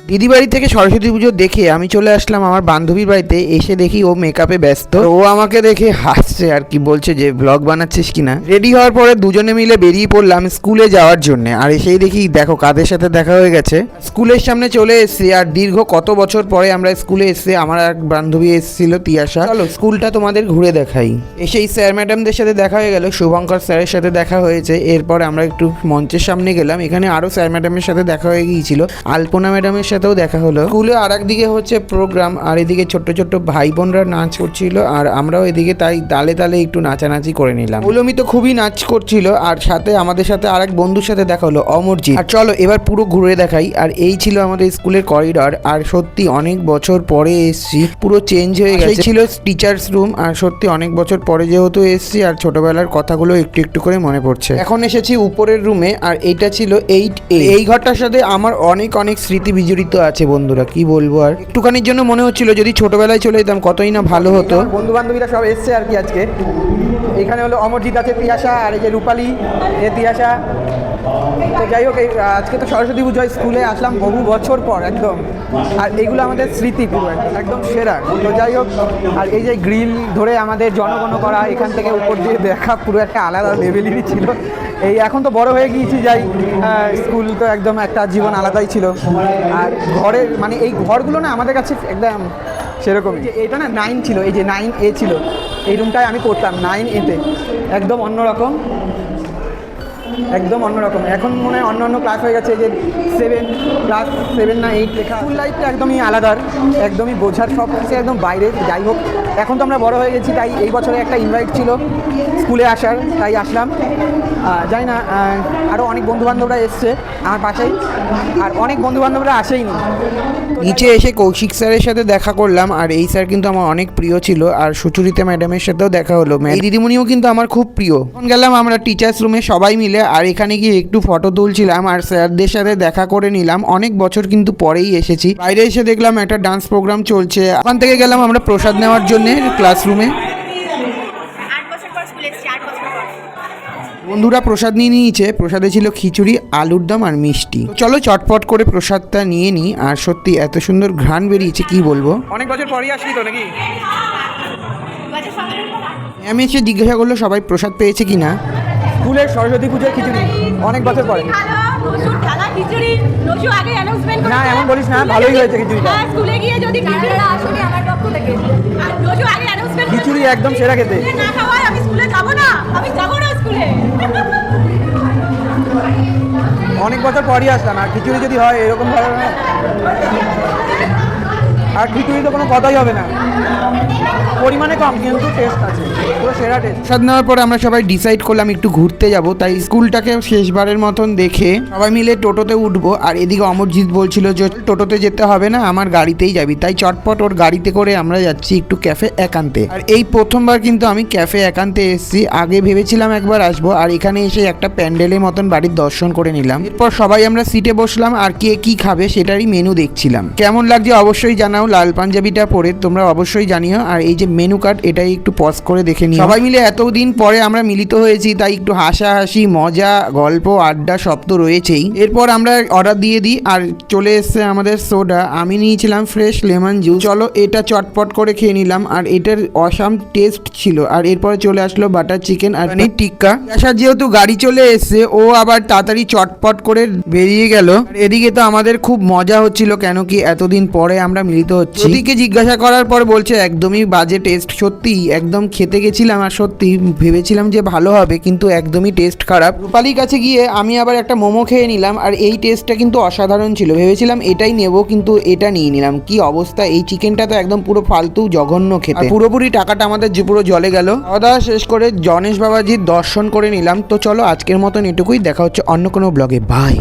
দিদি বাড়ি থেকে সরস্বতী পুজো দেখে আমি চলে আসলাম আমার বান্ধবীর বাড়িতে। এসে দেখি ও মেকআপে ব্যস্ত। ও আমাকে দেখে হাসছে আর কি, বলছে যে ব্লগ বানাচ্ছিস কিনা। রেডি হওয়ার পরে দুজনে মিলে বেরিয়ে পড়লাম স্কুলে যাওয়ার জন্য। আর এসেই দেখি দেখো কাদের সাথে দেখা হয়ে গেছে। স্কুলের সামনে চলে এসেছি, আর দীর্ঘ কত বছর পরে আমরা স্কুলে এসেছি। আমার এক বান্ধবী এসেছিল তিয়াশা। চলো স্কুলটা তোমাদের ঘুরে দেখাই। এসেই স্যার ম্যাডামদের সাথে দেখা হয়ে গেল, শুভঙ্কর স্যারের সাথে দেখা হয়েছে। এরপরে আমরা একটু মঞ্চের সামনে গেলাম, এখানে আরো স্যার ম্যাডামের সাথে দেখা হয়ে গিয়েছিল, আলপনা ম্যাডামের সাথেও দেখা হলো। স্কুলে আর একদিকে হচ্ছে প্রোগ্রাম, আর এদিকে ছোট্ট ছোট্ট ভাই বোনরা নাচ করছিল, আর আমরাও এদিকে তাই তালে তালে একটু নাচানাচি করে নিলাম। মৌলমি তো খুবই নাচ করছিল, আর সাথে আমাদের সাথে আরেক বন্ধুর সাথে দেখা হলো, অমরজিৎ। আর চলো এবার পুরো ঘুরে দেখাই। আর এই ছিল আমাদের স্কুলের করিডর, আর সত্যি অনেক বছর পরে এসেছি, পুরো চেঞ্জ হয়ে গেছে। ছিল টিচার্স রুম, আর সত্যি অনেক বছর পরে যেহেতু এসেছি, আর ছোটবেলার কথাগুলো একটু একটু করে মনে পড়ছে। এখন এসেছি উপরের রুমে, আর এইটা ছিল 8A। এই ঘরটার সাথে আমার অনেক অনেক স্মৃতি বিজড়িত আছে বন্ধুরা, কি বলবো। আর একটুখানির জন্য মনে হচ্ছিল যদি ছোটবেলায় চলে যেতাম কতই না ভালো হতো। বন্ধু বান্ধবীরা সব এসছে আর কি আজকে। এখানে হলো অমরজিৎ আছে, তিয়াশা, আর এই যে রূপালী, এ তিয়াশা। তো যাই হোক, আজকে তো সরস্বতী পুজো, স্কুলে আসলাম বহু বছর পর একদম। আর এইগুলো আমাদের স্মৃতি পুরো একদম সেরা। তো যাই হোক, আর এই যে গ্রিল ধরে আমাদের জনগণ করা, এখান থেকে উপর দিয়ে দেখা পুরো একটা আলাদা লেভেলেরই ছিল। এই এখন তো বড় হয়ে গিয়েছি, যাই স্কুল তো একদম একটা জীবন আলাদাই ছিল। আর ঘরের মানে এই ঘরগুলো না আমাদের কাছে একদম সেরকমই। যে এটা না 9 ছিল, এই যে 9A ছিল, এই রুমটায় আমি পড়তাম 9A-তে। একদম অন্যরকম, একদম অন্যরকম। এখন মনে হয় অন্য অন্য ক্লাস হয়ে গেছে, যে 7 না 8 লেখা। স্কুল লাইফটা একদমই আলাদা, একদমই বোঝার সব কিছু একদম বাইরে। যাই হোক, এখন তো আমরা বড় হয়ে গেছি, তাই এই বছরে একটা ইনভাইট ছিল স্কুলে আসার, তাই আসলাম। জানি না, আরও অনেক বন্ধুবান্ধবরা এসছে আমার পাশেই, আর অনেক বন্ধুবান্ধবরা আসেইনি। নিচে এসে কৌশিক স্যারের সাথে দেখা করলাম, আর এই স্যার কিন্তু আমার অনেক প্রিয় ছিল। আর সুচরিতা ম্যাডামের সাথেও দেখা হলো, এই দিদিমণিও কিন্তু আমার খুব প্রিয়। এখন গেলাম আমরা টিচার্স রুমে সবাই মিলে, আর এখানে গিয়ে একটু ফটো তুলছিলাম, আর স্যারদের সাথে দেখা করে নিলাম। অনেক বছর কিন্তু পরেই এসেছি। বাইরে এসে দেখলাম একটা ডান্স প্রোগ্রাম চলছে। ওখান থেকে গেলাম আমরা প্রসাদ নেওয়ার জন্য ক্লাসরুমে। বন্ধুরা প্রসাদ নিয়ে নিয়েছে, প্রসাদে ছিল খিচুড়ি, আলুর দম আর মিষ্টি। চলো চটপট করে প্রসাদটা নিয়ে নিই। আর সত্যি এত সুন্দর ঘ্রাণ বেরিয়েছে, কি বলবো। অনেক বছর পরই আসলি তো নাকি? আমি এসে জিজ্ঞাসা করলো সবাই প্রসাদ পেয়েছে কিনা। স্কুলের সরস্বতী পুজোর খিচুড়ি অনেক বছর পরে। না এমন বলিস না, ভালোই হয়েছে খিচুড়িটা। খিচুড়ি একদম সেরা খেতে। অনেক বছর পরই আসলাম, আর খিচুড়ি যদি হয় এরকম ধরনের, আর খিচুড়ি তো কোনো কথাই হবে না, পরিমাণে কম কিন্তু টেস্ট আছে, পুরো সেরা টেস্ট। প্রসাদ নেওয়ার পরে আমরা সবাই ডিসাইড করলাম একটু ঘুরতে যাব, তাই স্কুলটাকে শেষবারের মতন দেখে সবাই মিলে টোটোতে উঠবো। আর এদিকে অমরজিৎ বলছিল যে টোটোতে যেতে হবে না, আমার গাড়িতেই যাবি। তাই চটপট ওর গাড়িতে করে আমরা যাচ্ছি একটু ক্যাফে একান্তে। আর এই প্রথমবার কিন্তু আমি ক্যাফে একান্তে এসেছি, আগে ভেবেছিলাম একবার আসবো। আর এখানে এসে একটা প্যান্ডেলের মতন বাড়ির দর্শন করে নিলাম। এরপর সবাই আমরা সিটে বসলাম, আর কে কি খাবে সেটারই মেনু দেখছিলাম। কেমন লাগছে অবশ্যই জানাও, লাল পাঞ্জাবিটা পরে তোমরা অবশ্যই জানিও। আর এই যে মেনু কার্ড, এটাই একটু পজ করে দেখে নিই। সবাই মিলে এতদিন পরে আমরা মিলিত হয়েছি, তাই একটু হাসাহাসি, মজা, গল্প, আড্ডা সব তো রয়েছেই। এরপর আমরা অর্ডার দিয়ে দিই, আর চলে এসছে আমাদের সোডা। আমি নিয়েছিলাম ফ্রেশ লেমন জুস। চলো এটা চটপট করে খেয়ে নিলাম, আর এটার অসাম টেস্ট ছিল। আর এরপরে চলে আসলো বাটার চিকেন আর পনির টিক্কা। আসার যেহেতু গাড়ি চলে এসছে, ও আবার তাড়াতাড়ি চটপট করে বেরিয়ে গেল। এদিকে তো আমাদের খুব মজা হচ্ছিল, কেন কি এতদিন পরে আমরা মিলিত হচ্ছি। ওদিকে জিজ্ঞাসা করার পর বলছে একদমই বাজে টেস্ট। সত্যি একদম খেতে গেছিলাম, আর সত্যি ভেবেছিলাম যে ভালো হবে, কিন্তু একদমই টেস্ট খারাপ। রূপালীর কাছে গিয়ে আমি আবার একটা মোমো খেয়ে নিলাম, আর এই টেস্টটা কিন্তু অসাধারণ ছিল। ভেবেছিলাম এটাই নেব, কিন্তু এটা নিয়ে নিলাম। কি অবস্থা, এই চিকেনটা তো একদম পুরো ফালতু, জঘন্য খেতে। পুরোপুরি টাকাটা আমাদের যে পুরো জলে গেল। খাওয়া দাওয়া শেষ করে গণেশ বাবাজির দর্শন করে নিলাম। তো চলো আজকের মতন এটুকুই, দেখা হচ্ছে অন্য কোনো ব্লগে। বাই।